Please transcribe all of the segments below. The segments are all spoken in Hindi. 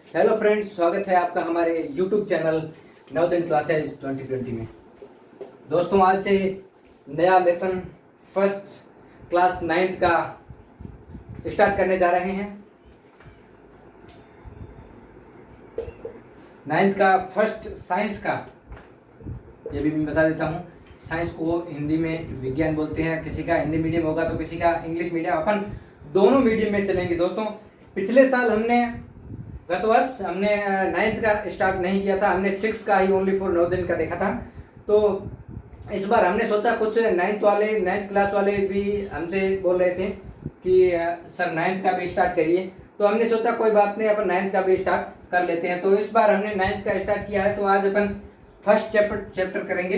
हेलो फ्रेंड्स, स्वागत है आपका हमारे यूट्यूब चैनल नवोदय क्लासेज 2020 में। दोस्तों, आज से नया लेसन फर्स्ट क्लास 9th का स्टार्ट करने जा रहे हैं। 9th का फर्स्ट साइंस का, ये भी मैं बता देता हूँ। साइंस को हिंदी में विज्ञान बोलते हैं, किसी का हिंदी मीडियम होगा तो किसी का इंग्लिश मीडियम। अपन दोनों मीडियम में चलेंगे। दोस्तों, पिछले साल गत वर्ष हमने 9th का स्टार्ट नहीं किया था, हमने 6 का ही ओनली फॉर नवोदय का देखा था। तो इस बार हमने सोचा, कुछ 9th क्लास वाले भी हमसे बोल रहे थे कि सर 9th का भी स्टार्ट करिए। तो हमने सोचा कोई बात नहीं, अपन 9th का भी स्टार्ट कर लेते हैं। तो इस बार हमने 9th का स्टार्ट किया है। तो आज अपन फर्स्ट चैप्टर करेंगे।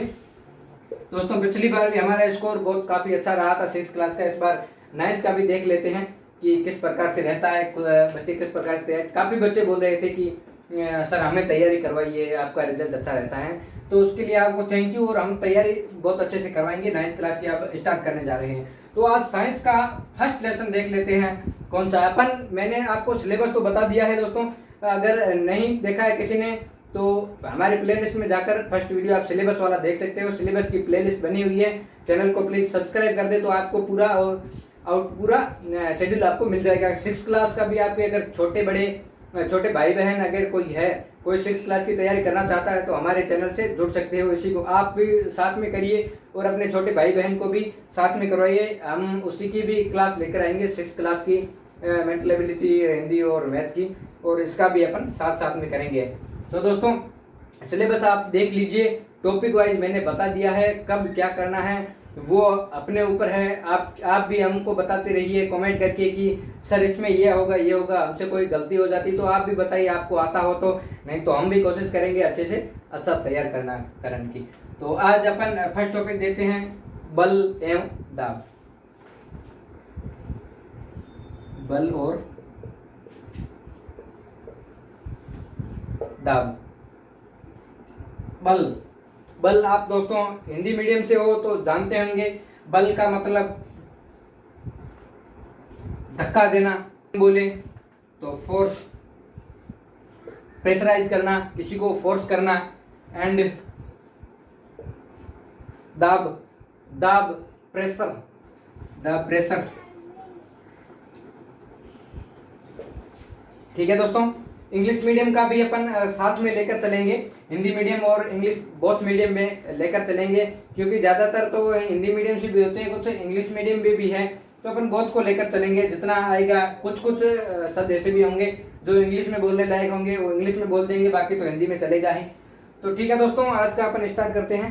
दोस्तों, पिछली बार भी हमारा स्कोर बहुत काफ़ी अच्छा रहा था 6 क्लास का। इस बार 9th का भी देख लेते हैं कि किस प्रकार से रहता है, बच्चे किस प्रकार से तैयार। काफ़ी बच्चे बोल रहे थे कि सर हमें तैयारी करवाइए, आपका रिजल्ट अच्छा रहता है। तो उसके लिए आपको थैंक यू, और हम तैयारी बहुत अच्छे से करवाएंगे। 9th क्लास की आप स्टार्ट करने जा रहे हैं। तो आज साइंस का फर्स्ट लेसन देख लेते हैं कौन सा। मैंने आपको सिलेबस तो बता दिया है दोस्तों, अगर नहीं देखा है किसी ने तो हमारे प्लेलिस्ट में जाकर फर्स्ट वीडियो आप सिलेबस वाला देख सकते हो। सिलेबस की प्लेलिस्ट बनी हुई है, चैनल को प्लीज़ सब्सक्राइब कर दे तो आपको पूरा शेड्यूल आपको मिल जाएगा। 6 क्लास का भी आपके अगर छोटे भाई बहन अगर कोई 6 क्लास की तैयारी करना चाहता है तो हमारे चैनल से जुड़ सकते हो। इसी को आप भी साथ में करिए और अपने छोटे भाई बहन को भी साथ में करवाइए। हम उसी की भी क्लास लेकर आएंगे, 6 क्लास की मेंटल एबिलिटी, हिंदी और मैथ की, और इसका भी अपन साथ में करेंगे। तो दोस्तों, सिलेबस आप देख लीजिए। टॉपिक वाइज मैंने बता दिया है, कब क्या करना है वो अपने ऊपर है। आप भी हमको बताते रहिए कमेंट करके कि सर इसमें ये होगा। हमसे कोई गलती हो जाती तो आप भी बताइए, आपको आता हो तो। नहीं तो हम भी कोशिश करेंगे अच्छे से अच्छा तैयार करने की। तो आज अपन फर्स्ट टॉपिक देते हैं, बल एवं दाब। बल और दाब। बल आप दोस्तों हिंदी मीडियम से हो तो जानते होंगे। बल का मतलब धक्का देना, बोले तो फोर्स, प्रेशराइज करना, किसी को फोर्स करना। एंड दाब प्रेशर। ठीक है दोस्तों, इंग्लिश मीडियम का भी अपन साथ में लेकर चलेंगे। हिंदी मीडियम और इंग्लिश बोथ मीडियम में लेकर चलेंगे, क्योंकि ज़्यादातर तो हिंदी मीडियम से भी होते हैं, कुछ इंग्लिश मीडियम भी है। तो अपन बोथ को लेकर चलेंगे जितना आएगा। कुछ शब्द ऐसे भी होंगे जो इंग्लिश में बोलने लायक होंगे, वो इंग्लिश में बोल देंगे, बाकी तो हिंदी में चलेगा ही। तो ठीक है दोस्तों, आज का अपन स्टार्ट करते हैं।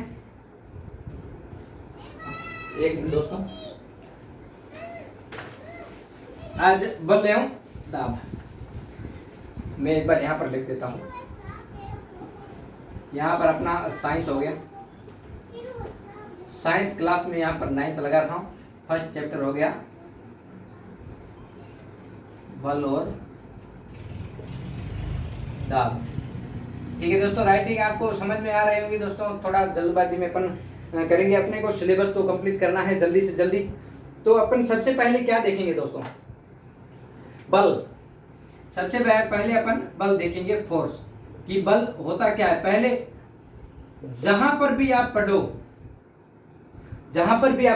एक मिनट दोस्तों, आज बल एवं दाब मैं एक बार यहाँ पर लिख देता हूँ। यहाँ पर अपना साइंस हो गया, साइंस क्लास में यहाँ पर 9th लगा रहा हूँ। फर्स्ट चैप्टर हो गया बल और दाब। ठीक है दोस्तों, राइटिंग आपको समझ में आ रही होगी दोस्तों। थोड़ा जल्दबाजी में अपन करेंगे, अपने को सिलेबस तो कंप्लीट करना है जल्दी से जल्दी। तो अपन सबसे पहले क्या देखेंगे दोस्तों, बल। सबसे पहले अपन बल देखेंगे, फोर्स कि बल होता क्या है। पहले जहां पर भी आप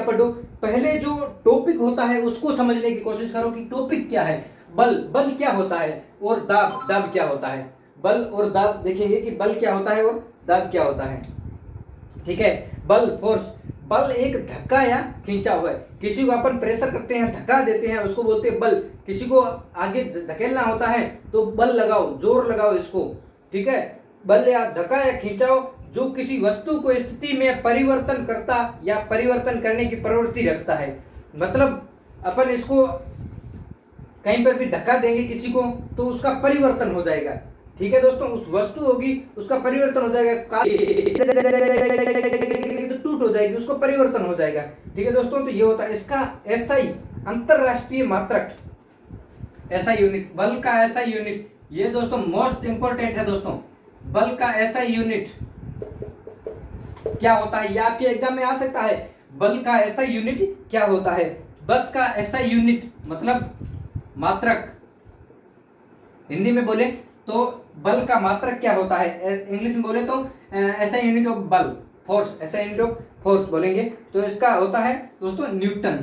पढ़ो पहले जो टॉपिक होता है उसको समझने की कोशिश करो कि टॉपिक क्या है। बल क्या होता है और दाब क्या होता है। बल और दाब देखेंगे कि बल क्या होता है और दाब क्या होता है। ठीक है, बल फोर्स। बल एक धक्का या खींचा हुआ है। किसी को अपन प्रेशर करते हैं, धक्का देते हैं, उसको बोलते हैं बल। किसी को आगे धकेलना होता है तो बल लगाओ, जोर लगाओ इसको। ठीक है, बल या धक्का या खींचाओ जो किसी वस्तु को स्थिति में परिवर्तन करता या परिवर्तन करने की प्रवृत्ति रखता है। मतलब अपन इसको कहीं पर भी धक्का देंगे किसी को तो उसका परिवर्तन हो जाएगा। ठीक है दोस्तों, उस वस्तु होगी उसका परिवर्तन हो जाएगा, तो टूट हो जाएगी, उसको परिवर्तन हो जाएगा। ठीक है दोस्तों, तो ये होता है इसका एसआई, अंतरराष्ट्रीय मात्रक, एसआई यूनिट। बल का एसआई यूनिट, ये दोस्तों मोस्ट इंपोर्टेंट है दोस्तों। बल का एसआई यूनिट क्या होता है, ये आपके एग्जाम में आ सकता है। बल का एसआई यूनिट क्या होता है। बस का एसआई यूनिट मतलब मात्रक, हिंदी में बोले तो बल का मात्रक क्या होता है, इंग्लिश में बोले तो ऐसा यूनिट ऑफ बल, फोर्स, ऐसा यूनिट ऑफ फोर्स बोलेंगे तो इसका होता है दोस्तों न्यूटन।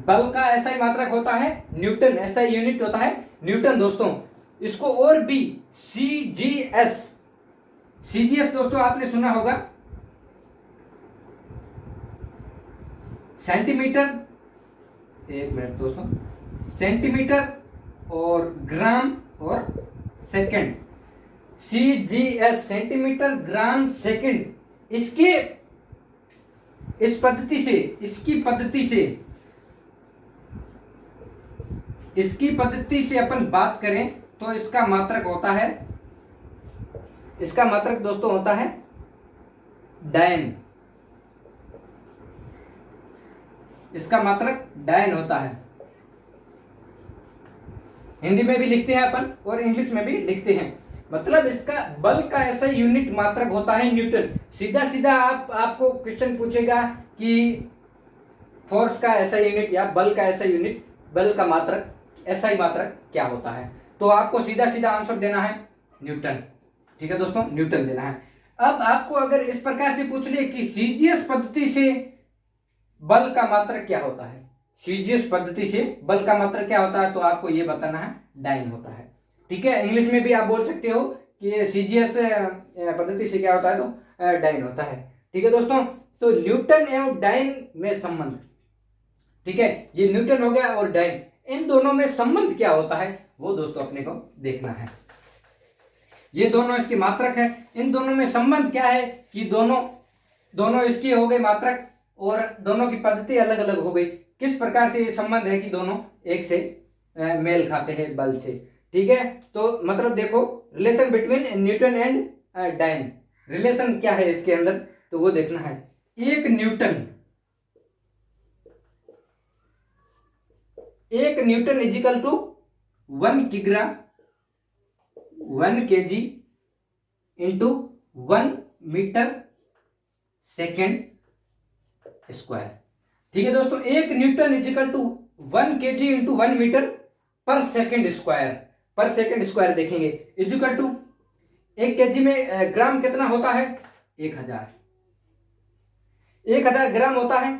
बल का ऐसा ही मात्रक होता है न्यूटन, ऐसा ही यूनिट होता है न्यूटन दोस्तों। इसको और भी सीजीएस, सीजीएस दोस्तों आपने सुना होगा, सेंटीमीटर, एक मिनट दोस्तों, सेंटीमीटर और ग्राम और second, CGS centimetre gram second. इसके इस पद्धति से, इसकी पद्धति से अपन बात करें तो इसका मात्रक होता है, इसका मात्रक दोस्तों होता है डायन, इसका मात्रक डायन होता है। हिंदी में भी लिखते हैं अपन और इंग्लिश में भी लिखते हैं। मतलब इसका बल का ऐसा यूनिट मात्रक होता है न्यूटन। सीधा सीधा आपको क्वेश्चन पूछेगा कि फोर्स का ऐसा यूनिट या बल का ऐसा यूनिट, बल का मात्रक, ऐसा ही मात्रक क्या होता है, तो आपको सीधा सीधा आंसर देना है न्यूटन। ठीक है दोस्तों, न्यूटन देना है। अब आपको अगर इस प्रकार से पूछ ले कि सीजीएस पद्धति से बल का मात्रक क्या होता है, सीजीएस पद्धति से बल का मात्रक क्या होता है, तो आपको ये बताना है डाइन होता है। ठीक है, इंग्लिश में भी आप बोल सकते हो कि सीजीएस पद्धति से क्या होता है, तो डाइन होता है। ठीक है दोस्तों, तो न्यूटन एवं डाइन में संबंध, ठीक है, ये न्यूटन हो गया और डाइन, इन दोनों में संबंध क्या होता है वो दोस्तों अपने को देखना है। ये दोनों इसके मात्रक है, इन दोनों में संबंध क्या है कि दोनों इसकी हो गई मात्रक और दोनों की पद्धति अलग अलग हो गई। किस प्रकार से ये संबंध है कि दोनों एक से मेल खाते हैं बल से। ठीक है, तो मतलब देखो relation between newton and dyne, relation क्या है इसके अंदर, तो वो देखना है। एक न्यूटन इजिकल टू 1 किग्रा 1 kg into 1 metre second square. ठीक है दोस्तों, 1 newton is equal to 1 kg into 1 metre per second square, per second square देखेंगे इजिकल टू 1 kg में ग्राम कितना होता है, 1000 ग्राम होता है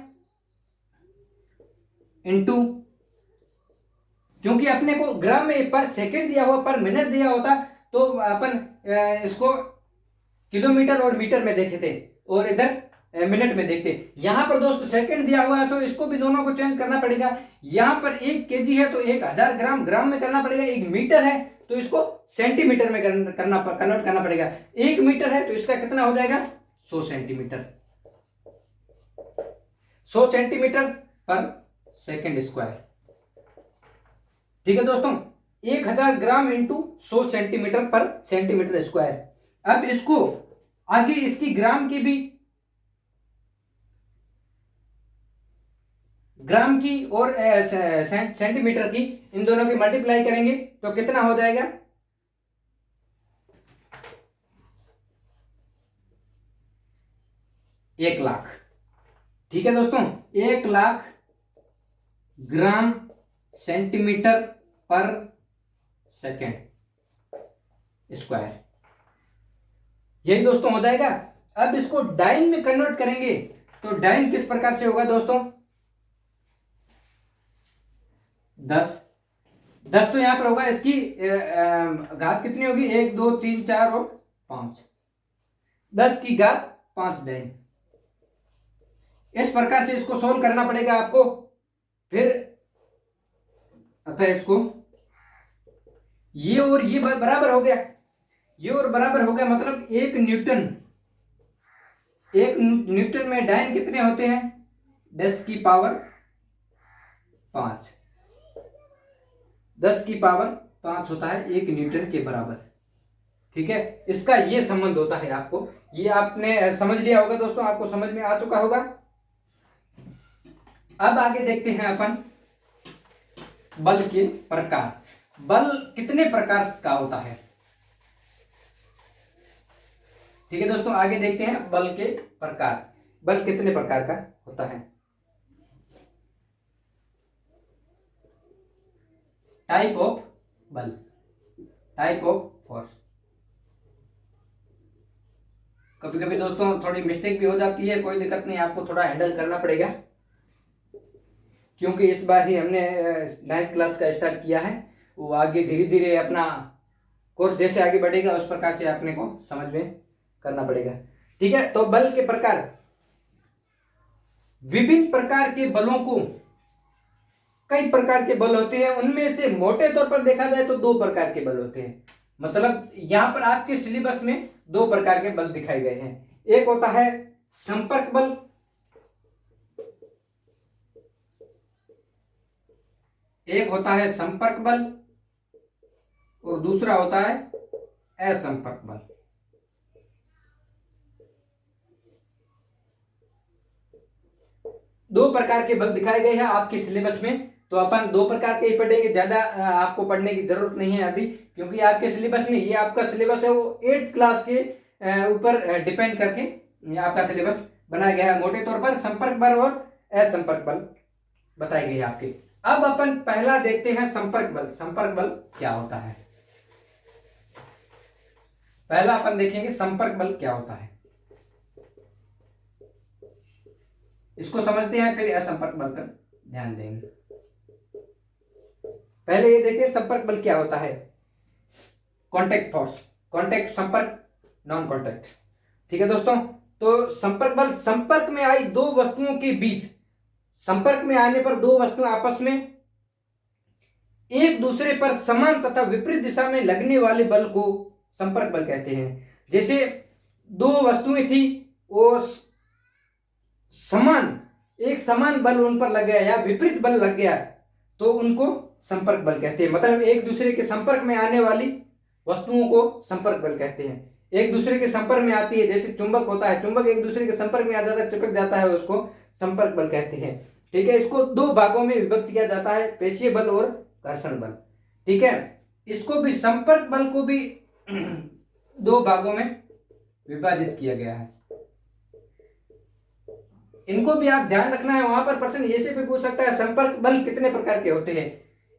इंटू, क्योंकि अपने को ग्राम में पर सेकंड दिया हुआ, पर मिनट दिया होता तो अपन इसको किलोमीटर और मीटर में देखे थे और इधर मिनट में देखते। यहां पर दोस्तों सेकंड दिया हुआ है तो इसको भी दोनों को चेंज करना पड़ेगा। यहां पर 1 kg है तो 1000 ग्राम ग्राम में करना पड़ेगा, 1 मीटर है तो इसको सेंटीमीटर में कन्वर्ट करना पड़ेगा। 1 मीटर है तो इसका कितना हो जाएगा, 100 सेंटीमीटर, 100 सेंटीमीटर पर सेकेंड स्क्वायर। ठीक है दोस्तों, 1000 ग्राम इंटू 100 सेंटीमीटर पर सेंटीमीटर स्क्वायर। अब इसको आगे इसकी ग्राम की भी, ग्राम की और सेंटीमीटर की, इन दोनों की मल्टीप्लाई करेंगे तो कितना हो जाएगा, 1,00,000। ठीक है दोस्तों, 1,00,000 ग्राम सेंटीमीटर पर सेकेंड स्क्वायर, यही दोस्तों हो जाएगा। अब इसको डाइन में कन्वर्ट करेंगे तो डाइन किस प्रकार से होगा दोस्तों, 10 तो यहां पर होगा, इसकी घात कितनी होगी, 1 2 3 4 और 5, 10 की घात 5 डाइन। इस प्रकार से इसको सोल्व करना पड़ेगा आपको। फिर अतः इसको ये और ये बराबर हो गया, ये और बराबर हो गया, मतलब 1 न्यूटन में डाइन कितने होते हैं, 10 की पावर 5, 10 की पावर 5 होता है 1 न्यूटन के बराबर। ठीक है, इसका ये संबंध होता है। आपको ये आपने समझ लिया होगा दोस्तों, आपको समझ में आ चुका होगा। अब आगे देखते हैं अपन बल के प्रकार। बल कितने प्रकार का होता है, ठीक है दोस्तों, आगे देखते हैं बल के प्रकार। बल कितने प्रकार का होता है। टाइप ऑफ बल, टाइप ऑफ फोर्स। कभी कभी दोस्तों थोड़ी मिस्टेक भी हो जाती है, कोई दिक्कत नहीं, आपको थोड़ा हैंडल करना पड़ेगा, क्योंकि इस बार ही हमने 9th क्लास का स्टार्ट किया है। वो आगे धीरे धीरे अपना कोर्स जैसे आगे बढ़ेगा उस प्रकार से अपने को समझ में करना पड़ेगा। ठीक है, तो बल के प्रकार, विभिन्न प्रकार के बलों को, कई प्रकार के बल होते हैं, उनमें से मोटे तौर पर देखा जाए तो 2 प्रकार के बल होते हैं। मतलब यहां पर आपके सिलेबस में 2 प्रकार के बल दिखाए गए हैं। एक होता है संपर्क बल, एक होता है संपर्क बल और दूसरा होता है असंपर्क बल। दो प्रकार के बल दिखाए गए हैं आपके सिलेबस में, तो अपन 2 प्रकार के ही पढ़ेंगे, ज्यादा आपको पढ़ने की जरूरत नहीं है अभी, क्योंकि आपके सिलेबस में, ये आपका सिलेबस है वो 8th क्लास के ऊपर डिपेंड करके आपका सिलेबस बनाया गया है। मोटे तौर पर संपर्क बल और असंपर्क बल बताए गए हैं आपके। अब अपन पहला देखते हैं संपर्क बल। संपर्क बल क्या होता है, पहला अपन देखेंगे संपर्क बल क्या होता है, इसको समझते हैं, फिर असंपर्क बल पर ध्यान देंगे। पहले ये देखते हैं संपर्क बल क्या होता है। कॉन्टैक्ट फोर्स, कॉन्टैक्ट संपर्क, नॉन कॉन्टैक्ट। ठीक है दोस्तों, तो संपर्क बल, संपर्क में आई 2 वस्तुओं के बीच, संपर्क में आने पर 2 वस्तुएं आपस में एक दूसरे पर समान तथा विपरीत दिशा में लगने वाले बल को संपर्क बल कहते हैं। जैसे 2 वस्तुएं थी, वो समान, एक समान बल उन पर लग गया या विपरीत बल लग गया, तो उनको संपर्क बल कहते हैं। मतलब एक दूसरे के संपर्क में आने वाली वस्तुओं को संपर्क बल कहते हैं। एक दूसरे के संपर्क में आती है, जैसे चुंबक होता है, चुंबक एक दूसरे के संपर्क में आ जाता है, चिपक जाता है, उसको संपर्क बल कहते हैं। ठीक है, इसको 2 भागों में विभक्त किया जाता है, पेशीय बल और घर्षण बल। ठीक है, इसको भी, संपर्क बल को भी 2 भागों में विभाजित किया गया है। इनको भी आप ध्यान रखना है, वहां पर प्रश्न ऐसे भी पूछ सकता है, संपर्क बल कितने प्रकार के होते हैं।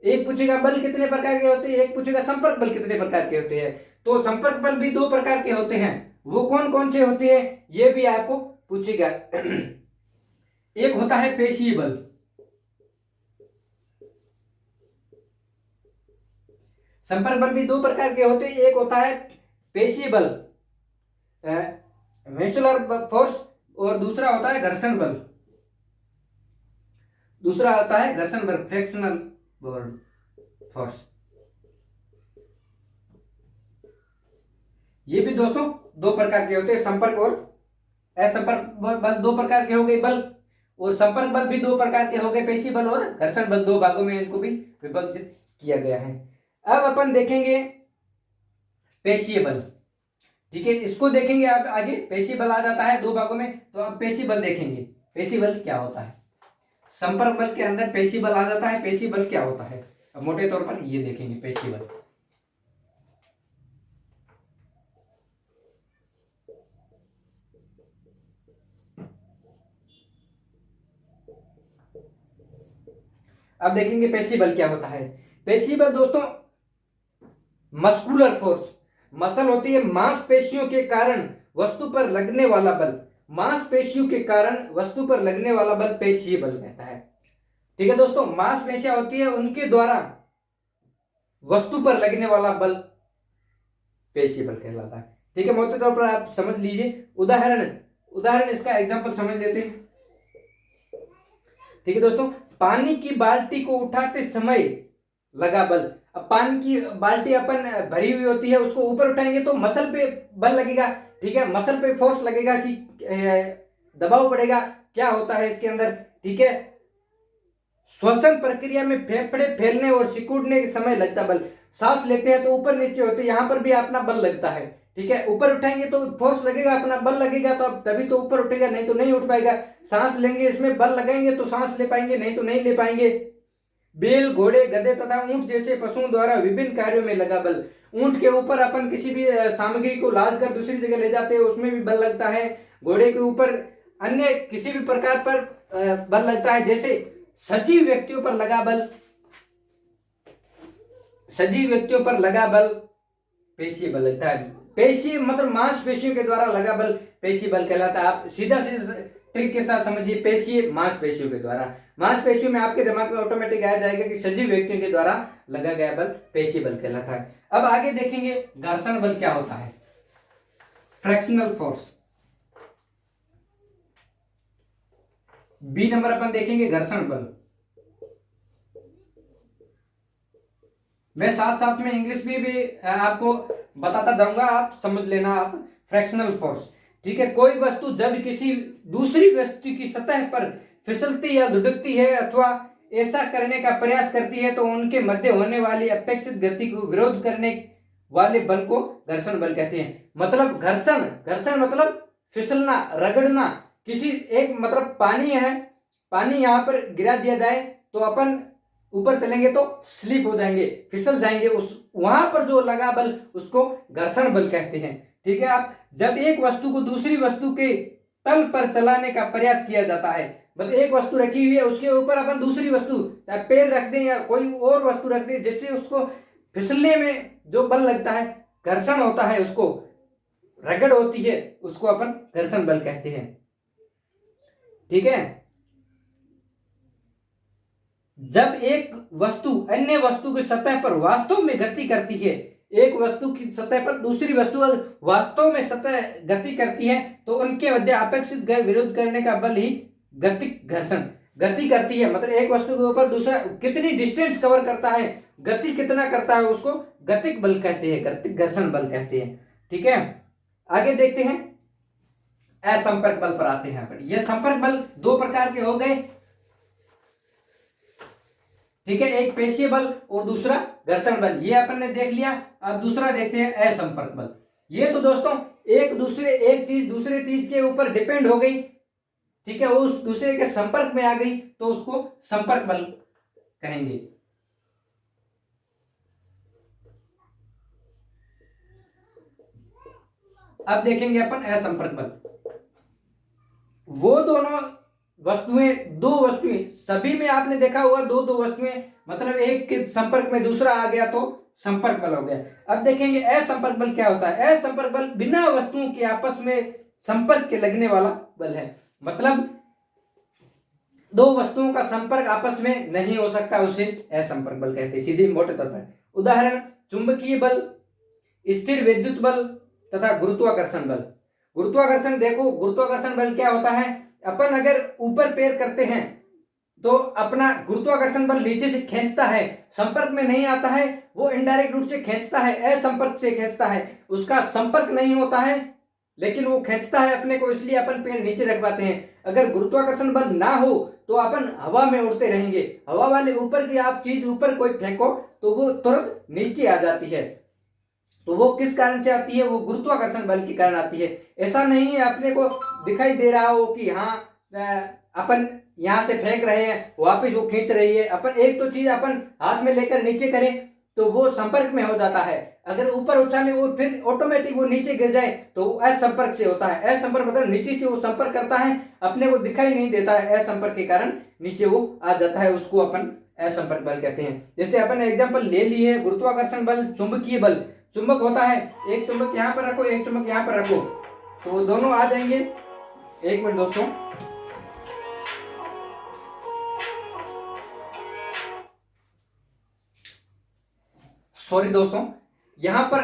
एक पूछेगा बल कितने प्रकार के होते हैं, एक पूछेगा संपर्क बल कितने प्रकार के होते हैं। तो संपर्क बल भी 2 प्रकार के होते हैं, वो कौन कौन से होते हैं ये भी आपको पूछेगा। एक होता है पेशीय बल, संपर्क बल भी 2 प्रकार के होते हैं। एक होता है पेशीय बल, वेस्कुलर फोर्स, और दूसरा होता है घर्षण बल, दूसरा होता है घर्षण बल, फ्रिक्शनल फोर्स। ये भी दोस्तों 2 प्रकार के होते हैं, संपर्क और असंपर्क बल 2 प्रकार के हो गए बल, और संपर्क बल भी 2 प्रकार के हो गए, पेशीय बल और घर्षण बल, 2 भागों में इनको भी विभाजित किया गया है। अब अपन देखेंगे पेशीय बल। ठीक है, इसको देखेंगे आप आगे, पेशीय बल आ जाता है 2 भागों में, तो अब पेशीय बल देखेंगे। पेशीय बल क्या होता है, संपर्क बल के अंदर पेशीय बल आ जाता है, पेशीय बल क्या होता है, अब मोटे तौर पर ये देखेंगे पेशीय बल। अब देखेंगे पेशीय बल क्या होता है। पेशीय बल दोस्तों मस्कुलर फोर्स, मसल होती है, मांसपेशियों के कारण वस्तु पर लगने वाला बल, मांसपेशियों के कारण वस्तु पर लगने वाला बल पेशीय बल कहता है। ठीक है दोस्तों, मांसपेशियां होती है, उनके द्वारा वस्तु पर लगने वाला बल पेशीय बल कहलाता है। ठीक है, मोटे तौर पर आप समझ लीजिए। उदाहरण इसका एग्जांपल समझ लेते हैं। ठीक है दोस्तों, पानी की बाल्टी को उठाते समय लगा बल। अब पानी की बाल्टी अपन भरी हुई होती है, उसको ऊपर उठाएंगे तो मसल पे बल लगेगा। ठीक है, मसल पे फोर्स लगेगा कि दबाव पड़ेगा। क्या होता है इसके अंदर, ठीक है, श्वसन प्रक्रिया में फेफड़े फैलने और सिकुड़ने के समय लगता बल। सांस लेते हैं तो ऊपर नीचे होते हैं, यहां पर भी अपना बल लगता है। ठीक है, ऊपर उठाएंगे तो फोर्स लगेगा, अपना बल लगेगा, तो अब तभी तो ऊपर उठेगा, नहीं तो नहीं उठ पाएगा। सांस लेंगे, इसमें बल लगाएंगे तो सांस ले पाएंगे, नहीं तो नहीं ले पाएंगे। बैल, घोड़े, गधे तथा ऊंट जैसे पशुओं द्वारा विभिन्न कार्यों में लगा बल। ऊंट के ऊपर अपन किसी भी सामग्री को लाद कर दूसरी जगह ले जाते हैं, उसमें भी बल लगता है। घोड़े के ऊपर अन्य किसी भी प्रकार पर बल लगता है, जैसे सजीव व्यक्तियों पर लगा बल। सजीव व्यक्तियों पर लगा बल पेशीय बल लगता है। पेशीय मतलब मांसपेशियों के द्वारा लगा बल पेशीय बल कहलाता है। आप सीधा सीधा ट्रिक के साथ समझिए, पेशीय मांसपेशियों के द्वारा। मांसपेशियों में आपके दिमाग में ऑटोमेटिक आ जाएगा कि सजीव व्यक्तियों के द्वारा लगा गया बल पेशीय बल कहलाता है। अब आगे देखेंगे घर्षण बल क्या होता है, फ्रैक्शनल फोर्स। बी नंबर अपन देखेंगे घर्षण बल। मैं साथ साथ में इंग्लिश में भी आपको बताता जाऊंगा, आप समझ लेना आप। फ्रैक्शनल फोर्स, ठीक है। कोई वस्तु जब किसी दूसरी वस्तु की सतह पर फिसलती या लुढ़कती है अथवा ऐसा करने का प्रयास करती है तो उनके मध्य होने वाली अपेक्षित गति को विरोध करने वाले बल को घर्षण बल कहते हैं। मतलब घर्षण, घर्षण मतलब फिसलना, रगड़ना। किसी एक मतलब पानी है, पानी यहाँ पर गिरा दिया जाए तो अपन ऊपर चलेंगे तो स्लिप हो जाएंगे, फिसल जाएंगे, उस वहां पर जो लगा बल उसको घर्षण बल कहते हैं, ठीक है। आप जब एक वस्तु को दूसरी वस्तु के तल पर चलाने का प्रयास किया जाता है, मतलब एक वस्तु रखी हुई है उसके ऊपर अपन दूसरी वस्तु चाहे पैर रख दें या कोई और वस्तु रख दें, जिससे उसको फिसलने में जो बल लगता है, घर्षण होता है, उसको रगड़ होती है, उसको अपन घर्षण बल कहते हैं, ठीक है। जब एक वस्तु अन्य वस्तु की सतह पर वास्तव में गति करती है, एक वस्तु की सतह पर दूसरी वस्तु वास्तव में सतह गति करती है तो उनके मध्य अपेक्षित विरोध करने का बल ही गतिक घर्षण। गति करती है मतलब एक वस्तु के ऊपर दूसरा कितनी डिस्टेंस कवर करता है, गति कितना करता है, उसको गतिक बल कहते हैं, गतिक घर्षण बल कहते हैं, ठीक है। आगे देखते हैं, असंपर्क बल पर आते हैं। ये संपर्क बल दो प्रकार के हो गए, ठीक है। एक पेशीय बल और दूसरा घर्षण बल, ये अपन ने देख लिया। अब दूसरा देखते हैं असंपर्क बल। ये तो दोस्तों एक चीज दूसरे चीज के ऊपर डिपेंड हो गई, ठीक है, उस दूसरे के संपर्क में आ गई तो उसको संपर्क बल कहेंगे। अब देखेंगे अपन असंपर्क बल। वो दोनों वस्तुएं, दो वस्तुएं, सभी में आपने देखा होगा दो दो वस्तुएं, मतलब एक के संपर्क में दूसरा आ गया तो संपर्क बल हो गया। अब देखेंगे असंपर्क बल क्या होता है। असंपर्क बल बिना वस्तुओं के आपस में संपर्क के लगने वाला बल है, मतलब दो वस्तुओं का संपर्क आपस में नहीं हो सकता, उसे असंपर्क बल कहते हैं सीधे मोटे तौर पर। उदाहरण चुंबकीय बल, स्थिर विद्युत बल तथा गुरुत्वाकर्षण बल। गुरुत्वाकर्षण देखो, गुरुत्वाकर्षण बल क्या होता है, अपन अगर ऊपर पैर करते हैं तो अपना गुरुत्वाकर्षण बल नीचे से खींचता है, संपर्क में नहीं आता है, वो इनडायरेक्ट रूप से खींचता है, असंपर्क से खींचता है, उसका संपर्क नहीं होता है लेकिन वो खींचता है अपने को, इसलिए अपन पैर नीचे रख पाते हैं। अगर गुरुत्वाकर्षण बल ना हो तो अपन हवा में उड़ते रहेंगे, हवा वाले ऊपर की आप चीज ऊपर कोई फेंको तो वो तुरंत नीचे आ जाती है। तो वो किस कारण से आती है, वो गुरुत्वाकर्षण बल के कारण आती है। ऐसा नहीं है अपने को दिखाई दे रहा हो कि हाँ अपन यहां से फेंक रहे हैं वापस वो खींच रही है, अपन एक तो चीज अपन हाथ में लेकर नीचे करें तो वो संपर्क में हो जाता है, अगर ऊपर उछाले और फिर ऑटोमेटिक वो नीचे गिर जाए तो असंपर्क से होता है। असंपर्क मतलब नीचे से वो संपर्क करता है, अपने को दिखाई नहीं देता है, असंपर्क के कारण नीचे वो आ जाता है, उसको अपन असंपर्क बल कहते हैं। जैसे अपन एग्जांपल ले लिए गुरुत्वाकर्षण बल, चुंबकीय बल। चुंबक होता है, एक चुंबक यहाँ पर रखो, एक चुंबक यहाँ पर रखो, तो दोनों आ जाएंगे। एक मिनट दोस्तों, सॉरी दोस्तों, यहां पर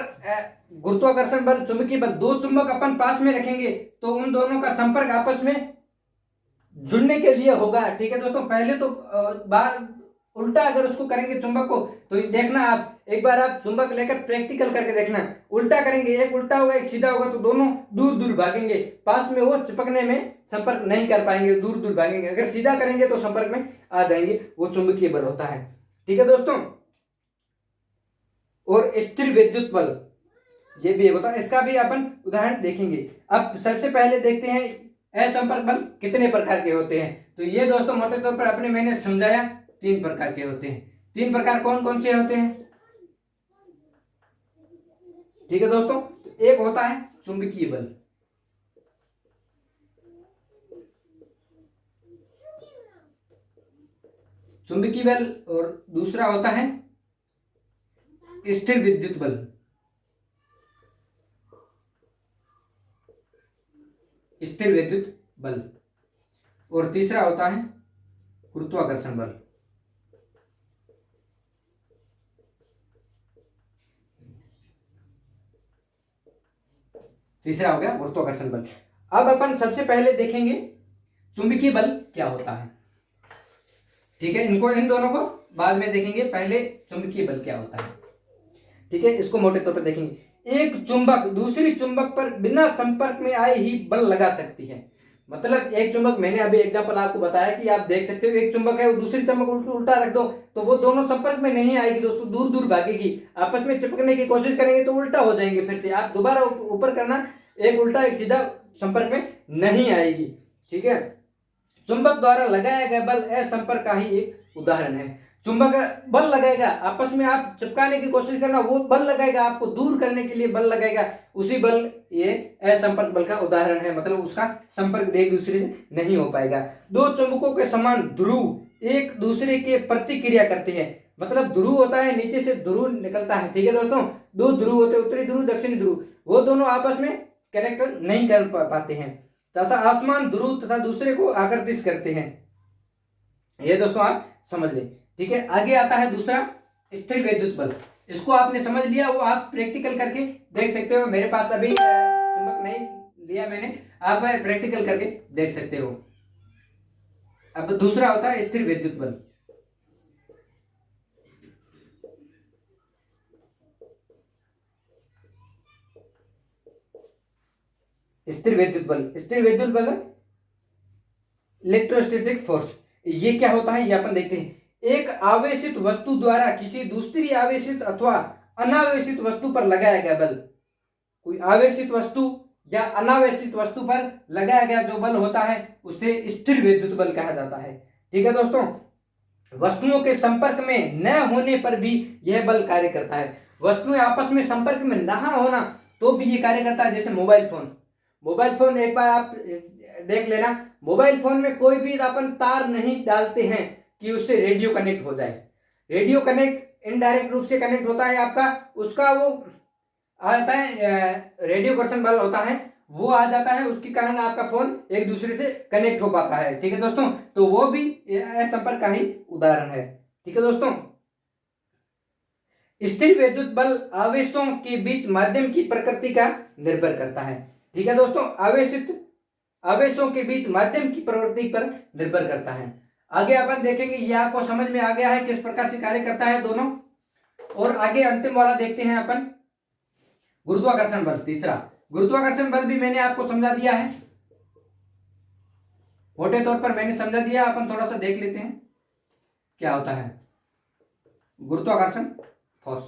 गुरुत्वाकर्षण बल, चुंबकीय बल, दो चुंबक अपन पास में रखेंगे तो उन दोनों का संपर्क आपस में जुड़ने के लिए होगा, ठीक है दोस्तों। पहले तो उल्टा अगर उसको करेंगे चुंबक को तो देखना आप एक बार, आप चुंबक लेकर प्रैक्टिकल करके देखना, उल्टा करेंगे, एक उल्टा होगा एक सीधा होगा तो दोनों दूर दूर भागेंगे, पास में वो चिपकने में संपर्क नहीं कर पाएंगे, दूर दूर भागेंगे। अगर सीधा करेंगे तो संपर्क में आ जाएंगे, वो चुंबकीय बल होता है, ठीक है दोस्तों। और स्थिर विद्युत बल ये भी एक होता है, इसका भी अपन उदाहरण देखेंगे। अब सबसे पहले देखते हैं असंपर्क बल कितने प्रकार के होते हैं। तो ये दोस्तों मोटे तौर पर अपने मैंने समझाया तीन प्रकार के होते हैं। तीन प्रकार कौन कौन से होते हैं, ठीक है दोस्तों। तो एक होता है चुंबकीय बल, चुंबकीय बल, और दूसरा होता है स्थिर विद्युत बल, स्थिर विद्युत बल। और तीसरा होता है गुरुत्वाकर्षण बल। तीसरा हो गया गुरुत्वाकर्षण बल। अब अपन सबसे पहले देखेंगे चुंबकीय बल क्या होता है। ठीक है, इनको इन दोनों को बाद में देखेंगे, पहले चुंबकीय बल क्या होता है। ठीक है, इसको मोटे तौर पर देखेंगे। एक चुंबक दूसरी चुंबक पर बिना संपर्क में आए ही बल लगा सकती है। मतलब एक चुंबक, मैंने अभी एग्जांपल आपको बताया कि आप देख सकते हो एक चुंबक है, वो दूसरी चुंबक उल्टा रख दो तो वो दोनों संपर्क में नहीं आएगी दोस्तों, दूर दूर भागेगी, आपस में चिपकने की कोशिश करेंगे तो उल्टा हो जाएंगे। फिर से आप दोबारा ऊपर करना, एक उल्टा एक सीधा संपर्क में नहीं आएगी। ठीक है, चुंबक द्वारा लगाया गया बल असंपर्क का ही एक उदाहरण है। चुंबक बल लगाएगा, आपस में आप चिपकाने की कोशिश करना, वो बल लगाएगा, आपको दूर करने के लिए बल लगाएगा, उसी बल ये असंपर्क बल का उदाहरण है। मतलब उसका संपर्क एक दूसरे से नहीं हो पाएगा। दो चुंबकों के समान ध्रुव एक दूसरे के प्रतिक्रिया करते हैं। मतलब ध्रुव होता है, नीचे से ध्रुव निकलता है। ठीक है दोस्तों, दो ध्रुव होते हैं, उत्तरी ध्रुव दक्षिणी ध्रुव, वो दोनों आपस में कनेक्ट नहीं कर पाते हैं, तथा आसमान ध्रुव तथा दूसरे को आकर्षित करते हैं। ये दोस्तों आप समझ लें। ठीक है, आगे आता है दूसरा स्थिर विद्युत बल। इसको आपने समझ लिया, वो आप प्रैक्टिकल करके देख सकते हो। मेरे पास अभी चुंबक नहीं लिया मैंने, आप प्रैक्टिकल करके देख सकते हो। अब दूसरा होता है स्थिर विद्युत बल। स्थिर विद्युत बल, स्थिर विद्युत बल इलेक्ट्रोस्टैटिक फोर्स। ये क्या होता है ये अपन देखते हैं। एक आवेशित वस्तु द्वारा किसी दूसरी आवेशित अथवा अनावेशित वस्तु पर लगाया गया बल। कोई आवेशित वस्तु या अनावेशित वस्तु पर लगाया गया जो बल होता है उसे स्थिर विद्युत बल कहा जाता है। ठीक है दोस्तों, वस्तुओं के संपर्क में न होने पर भी यह बल कार्य करता है। वस्तुएं आपस में संपर्क में ना होना तो भी ये कार्य करता है। जैसे मोबाइल फोन, मोबाइल फोन एक बार आप देख लेना, मोबाइल फोन में कोई भी अपन तार नहीं डालते हैं कि उससे रेडियो कनेक्ट हो जाए। रेडियो कनेक्ट इनडायरेक्ट रूप से कनेक्ट होता है आपका, उसका वो आता है रेडियोकर्षण बल होता है, वो आ जाता है, उसके कारण आपका फोन एक दूसरे से कनेक्ट हो पाता है। ठीक है दोस्तों, तो वो भी संपर्क का ही उदाहरण है। ठीक है दोस्तों, स्थिर विद्युत बल आवेशों के बीच माध्यम की प्रकृति का निर्भर करता है। ठीक है दोस्तों, आवेशों के बीच माध्यम की प्रवृत्ति पर निर्भर करता है। आगे अपन देखेंगे, ये आपको समझ में आ गया है किस प्रकार से कार्य करता है दोनों। और आगे अंतिम वाला देखते हैं अपन, गुरुत्वाकर्षण बल। तीसरा गुरुत्वाकर्षण बल भी मैंने आपको समझा दिया है, मोटे तौर पर मैंने समझा दिया। अपन थोड़ा सा देख लेते हैं क्या होता है गुरुत्वाकर्षण फोर्स,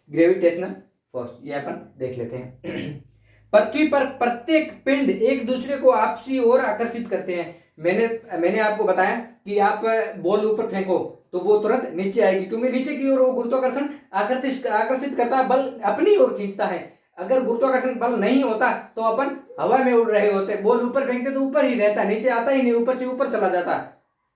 ग्रेविटेशनल फोर्स, ये अपन देख लेते हैं। पृथ्वी पर प्रत्येक पिंड एक दूसरे को आपसी ओर आकर्षित करते हैं। मैंने आपको बताया कि आप बॉल ऊपर फेंको तो वो तुरंत नीचे आएगी, क्योंकि नीचे की ओर वो गुरुत्वाकर्षण आकर्षित करता है, बल अपनी ओर खींचता है। अगर गुरुत्वाकर्षण बल नहीं होता तो अपन हवा में उड़ रहे होते, बॉल ऊपर फेंकते तो ऊपर ही रहता, नीचे आता ही नहीं, ऊपर से ऊपर चला जाता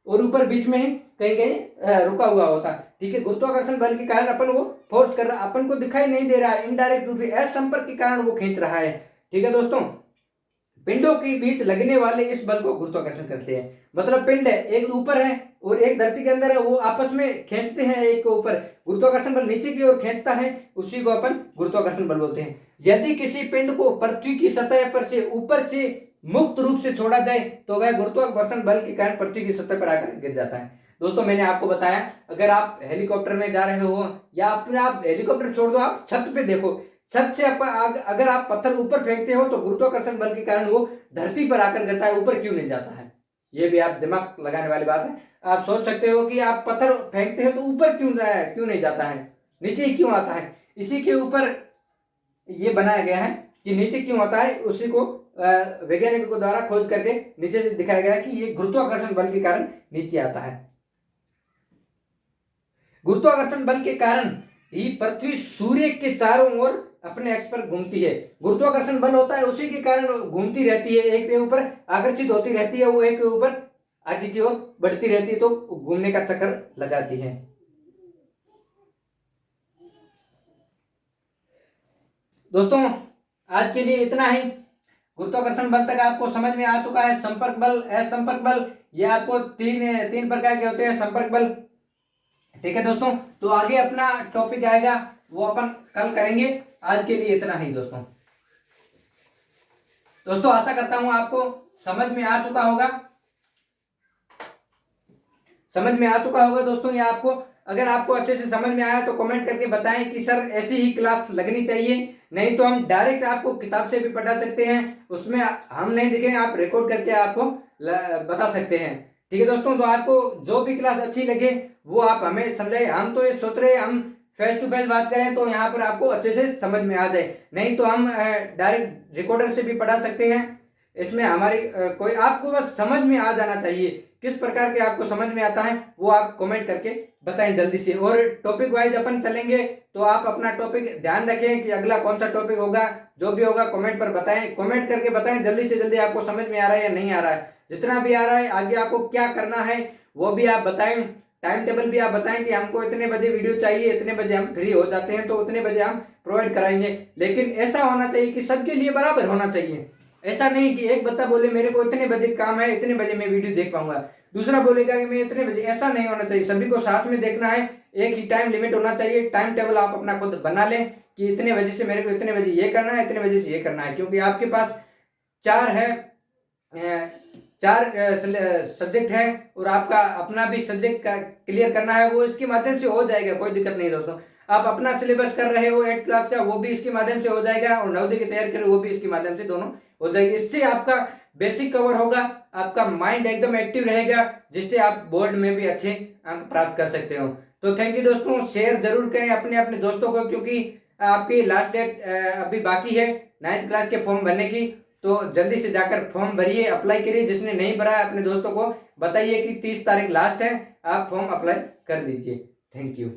और ऊपर बीच में ही कहीं कहीं रुका हुआ होता। ठीक है, गुरुत्वाकर्षण बल के कारण अपन वो फोर्स कर रहा, अपन को दिखाई नहीं दे रहा है, इनडायरेक्ट रूप से असंपर्क के कारण वो खींच रहा है। ठीक है दोस्तों, पिंडों के बीच लगने वाले इस बल को गुरुत्वाकर्षण करते हैं। मतलब पिंड है, एक ऊपर है और एक धरती के अंदर है, वो आपस में खींचते हैं एक के ऊपर, गुरुत्वाकर्षण बल नीचे की ओर खींचता है, उसी को अपन गुरुत्वाकर्षण बल बोलते हैं। यदि किसी पिंड को पृथ्वी की सतह पर से ऊपर से मुक्त रूप से छोड़ा जाए तो वह गुरुत्वाकर्षण बल के कारण पृथ्वी की सतह पर आकर गिर जाता है। दोस्तों मैंने आपको बताया, अगर आप हेलीकॉप्टर में जा रहे हो या अपने आप हेलीकॉप्टर छोड़ दो, आप छत पे देखो, छत से अगर आप पत्थर ऊपर फेंकते हो तो गुरुत्वाकर्षण बल के कारण वो धरती पर आकर गिरता है, ऊपर क्यों नहीं जाता है। ये भी आप दिमाग लगाने वाली बात है। आप सोच सकते हो कि आप पत्थर फेंकते हो तो ऊपर क्यों नहीं जाता है, नीचे ही क्यों आता है। इसी के ऊपर ये बनाया गया है कि नीचे क्यों आता है, उसी को वैज्ञानिकों द्वारा खोज करके नीचे से दिखाया गया है कि ये गुरुत्वाकर्षण बल के कारण नीचे आता है। गुरुत्वाकर्षण बल के कारण ही पृथ्वी सूर्य के चारों ओर अपने अक्ष पर घूमती है। गुरुत्वाकर्षण बल होता है, उसी के कारण घूमती रहती है, एक के ऊपर आकर्षित होती रहती है, वो एक के ऊपर आगे की ओर बढ़ती रहती है, तो घूमने का चक्कर लगाती है। दोस्तों आज के लिए इतना ही। गुरुत्वाकर्षण बल तक आपको समझ में आ चुका है। संपर्क बल, असंपर्क बल, ये आपको तीन प्रकार के होते हैं संपर्क बल। ठीक है दोस्तों, तो आगे अपना टॉपिक आएगा वो अपन कल करेंगे। आज के लिए इतना ही दोस्तों। दोस्तों आशा करता हूं आपको समझ में आ चुका होगा। दोस्तों। ये आपको, अगर आपको अच्छे से समझ में आया तो कमेंट करके बताएं कि सर ऐसी ही क्लास लगनी चाहिए, नहीं तो हम डायरेक्ट आपको किताब से भी पढ़ा सकते हैं, उसमें हम नहीं दिखेंगे, आप रिकॉर्ड करके आपको बता सकते हैं। ठीक है दोस्तों, तो आपको जो भी क्लास अच्छी लगे वो आप हमें समझाइए। हम तो ये सोच रहे हैं हम फेस टू फेस बात करें तो यहाँ पर आपको अच्छे से समझ में आ जाए, नहीं तो हम डायरेक्ट रिकॉर्डर से भी पढ़ा सकते हैं। इसमें हमारी कोई, आपको बस समझ में आ जाना चाहिए। किस प्रकार के आपको समझ में आता है वो आप कमेंट करके बताएं जल्दी से। और टॉपिक वाइज अपन चलेंगे, तो आप अपना टॉपिक ध्यान रखें कि अगला कौन सा टॉपिक होगा। जो भी होगा कमेंट पर बताएं, कमेंट करके बताएं जल्दी से जल्दी आपको समझ में आ रहा है या नहीं आ रहा है। जितना भी आ रहा है आगे आपको क्या करना है वो भी आप बताएं। टाइम टेबल भी आप बताएं कि हमको इतने बजे वीडियो चाहिए, इतने बजे हम फ्री हो जाते हैं तो उतने बजे हम प्रोवाइड कराएंगे। लेकिन ऐसा होना चाहिए कि सबके लिए बराबर होना चाहिए। ऐसा नहीं कि एक बच्चा बोले मेरे को इतने बजे काम है, इतने बजे मैं वीडियो देख पाऊंगा, दूसरा बोलेगा कि मैं इतने बजे। ऐसा नहीं होना चाहिए, सभी को साथ में देखना है। एक ही टाइम लिमिट होना चाहिए। टाइम टेबल आप अपना खुद बना लें कि इतने बजे से मेरे को इतने बजे ये करना है, इतने बजे से ये करना है। क्योंकि आपके पास चार सब्जेक्ट है और आपका अपना भी सब्जेक्ट का क्लियर करना है, वो इसके माध्यम से हो जाएगा, कोई दिक्कत नहीं दोस्तों। आप अपना सिलेबस कर रहे हो 8th क्लास का, वो भी इसके माध्यम से हो जाएगा, और नवोदय की तैयारी कर रहे हो वो भी इसके माध्यम से, दोनों हो जाएगी। इससे आपका बेसिक कवर होगा, आपका माइंड एकदम एक्टिव रहेगा, जिससे आप बोर्ड में भी अच्छे अंक प्राप्त कर सकते हो। तो थैंक यू दोस्तों, शेयर जरूर करें अपने अपने दोस्तों को, क्योंकि आपकी लास्ट डेट अभी बाकी है 9th क्लास के फॉर्म भरने की। तो जल्दी से जाकर फॉर्म भरिए, अप्लाई करिए। जिसने नहीं भरा है अपने दोस्तों को बताइए कि 30 तारीख लास्ट है, आप फॉर्म अप्लाई कर दीजिए। Thank you.